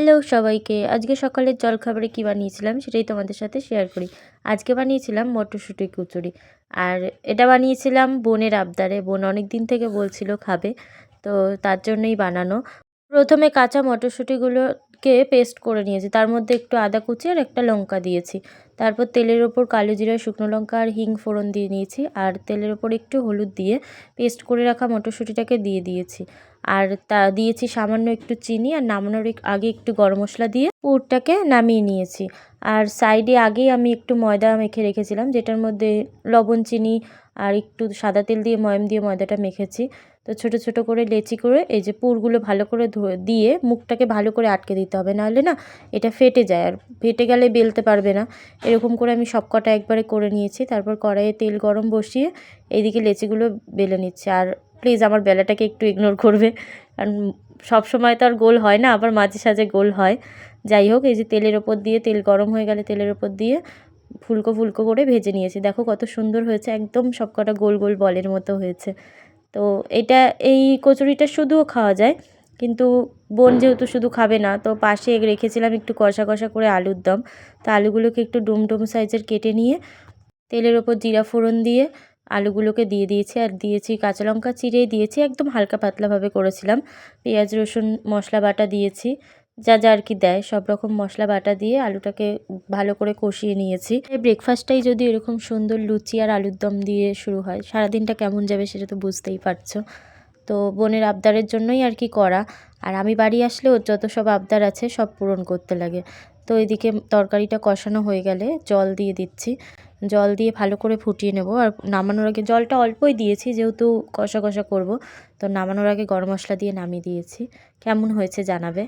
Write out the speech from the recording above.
Hello সবাইকে। আজকে সকালের জলখাবারে কী বানিয়েছিলাম সেটাই তোমাদের সাথে শেয়ার করি। আজকে বানিয়েছিলাম মটরশুঁটি কচুরি। আর এটা বানিয়েছিলাম বোনের আবদারে। বোন অনেক দিন থেকে বলছিল খাবে, তো তার জন্যই বানানো। প্রথমে কাঁচা মটরশুঁটিগুলোকে পেস্ট করে নিয়েছি, তার মধ্যে একটু আদা কুচি আর একটা লঙ্কা দিয়েছি। তারপর তেলের ওপর কালো জিরা, শুকনো লঙ্কা আর হিং ফোড়ন দিয়ে নিয়েছি, আর তেলের ওপর একটু হলুদ দিয়ে পেস্ট করে রাখা মটরশুঁটিটাকে দিয়ে দিয়েছি। আর তা দিয়েছি সামান্য একটু চিনি, আর নামানোর আগে একটু গরম মশলা দিয়ে পুরটাকে নামিয়ে নিয়েছি। আর সাইডে আগেই আমি একটু ময়দা মেখে রেখেছিলাম, যেটার মধ্যে লবণ, চিনি আর একটু সাদা তেল দিয়ে ময়াম দিয়ে ময়দাটা মেখেছি। তো ছোট ছোট করে লেচি করে এই যে পুরগুলো ভালো করে দিয়ে মুখটাকে ভালো করে আটকে দিতে হবে, নাহলে না এটা ফেটে যায়, আর ফেটে গেলে বেলতে পারবে না। এরকম করে আমি সব কটা একবারে করে নিয়েছি। তারপর কড়াইয়ে তেল গরম বসিয়ে এইদিকে লেচিগুলো বেলে নিচ্ছে। আর প্লিজ আমার বেলাটাকে একটু ইগনোর করবে, কারণ সবসময় তো আর গোল হয় না, আবার মাঝে সাঝে গোল হয়। যাই হোক, এই যে তেলের ওপর দিয়ে, তেল গরম হয়ে গেলে তেলের ওপর দিয়ে ফুলকো ফুলকো করে ভেজে নিয়েছি। দেখো কত সুন্দর হয়েছে, একদম সবকটা গোল গোল বলের মতো হয়েছে। তো এই কচুরিটা শুধুও খাওয়া যায়, কিন্তু বোন যেহেতু শুধু খাবে না, তো পাশে রেখেছিলাম একটু কষা কষা করে আলুর দম। তো আলুগুলোকে একটু ডুম ডুম সাইজের কেটে নিয়ে তেলের ওপর জিরা ফোড়ন দিয়ে আলুগুলোকে দিয়ে দিয়েছি, আর দিয়েছি কাঁচা লঙ্কা চিড়ে দিয়েছি, একদম হালকা পাতলাভাবে করেছিলাম। পেঁয়াজ রসুন মশলা বাটা দিয়েছি, যা যা আর কি দেয় সব রকম মশলা বাটা দিয়ে আলুটাকে ভালো করে কষিয়ে নিয়েছি। এই ব্রেকফাস্টটাই যদি এরকম সুন্দর লুচি আর আলুর দম দিয়ে শুরু হয়, সারাদিনটা কেমন যাবে সেটা তো বুঝতেই পারছো। তো বোনের আবদারের জন্যই আর কি করা। আর আমি বাড়ি আসলে ওর যত সব আবদার আছে সব পূরণ করতে লাগে। তো এদিকে তরকারিটা কষানো হয়ে গেলে জল দিয়ে দিচ্ছি, জল দিয়ে ভালো করে ফুটিয়ে নেব। আর নামানোর আগে জলটা অল্পই দিয়েছি, যেহেতু কষা কষা করব, তো নামানোর আগে গরম মশলা দিয়ে নামিয়ে দিয়েছি। কেমন হয়েছে জানাবে।